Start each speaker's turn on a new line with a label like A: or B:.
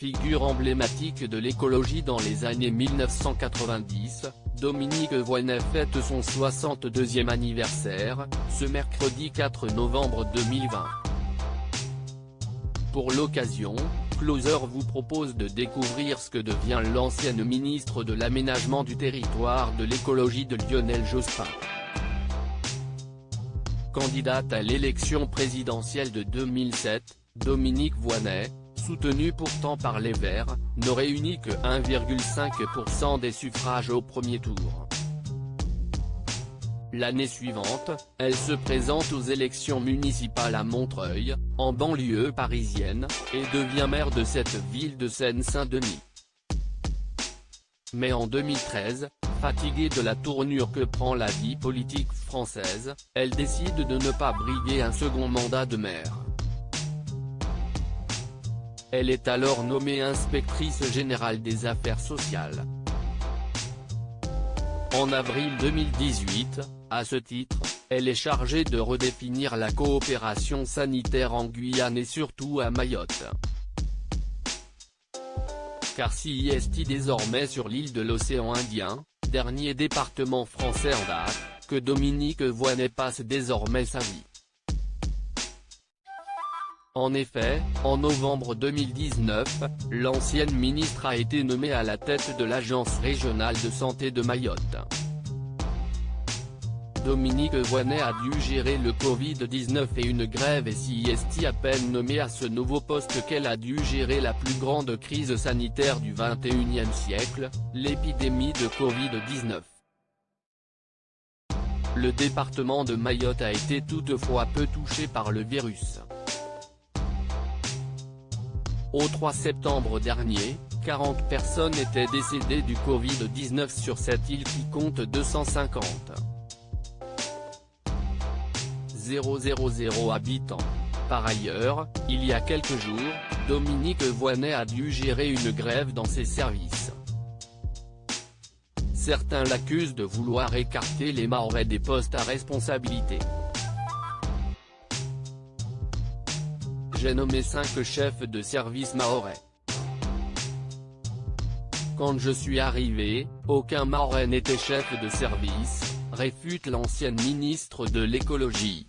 A: Figure emblématique de l'écologie dans les années 1990, Dominique Voynet fête son 62e anniversaire, ce mercredi 4 novembre 2020. Pour l'occasion, Closer vous propose de découvrir ce que devient l'ancienne ministre de l'Aménagement du Territoire de l'écologie de Lionel Jospin. Candidate à l'élection présidentielle de 2007, Dominique Voynet, soutenue pourtant par les Verts, ne réunit que 1,5% des suffrages au premier tour. L'année suivante, elle se présente aux élections municipales à Montreuil, en banlieue parisienne, et devient maire de cette ville de Seine-Saint-Denis. Mais en 2013, fatiguée de la tournure que prend la vie politique française, elle décide de ne pas briguer un second mandat de maire. Elle est alors nommée inspectrice générale des affaires sociales. En avril 2018, à ce titre, elle est chargée de redéfinir la coopération sanitaire en Guyane et surtout à Mayotte. Car si est désormais sur l'île de l'océan Indien, dernier département français en date, que Dominique Voynet passe désormais sa vie. En effet, en novembre 2019, l'ancienne ministre a été nommée à la tête de l'Agence régionale de santé de Mayotte. Dominique Voynet a dû gérer le Covid-19 et une grève et si est à peine nommée à ce nouveau poste qu'elle a dû gérer la plus grande crise sanitaire du XXIe siècle, l'épidémie de Covid-19. Le département de Mayotte a été toutefois peu touché par le virus. Au 3 septembre dernier, 40 personnes étaient décédées du Covid-19 sur cette île qui compte 250 000 habitants. Par ailleurs, il y a quelques jours, Dominique Voynet a dû gérer une grève dans ses services. Certains l'accusent de vouloir écarter les Mahorais des postes à responsabilité. J'ai nommé 5 chefs de service mahorais. Quand je suis arrivé, aucun Mahorais n'était chef de service, réfute l'ancienne ministre de l'écologie.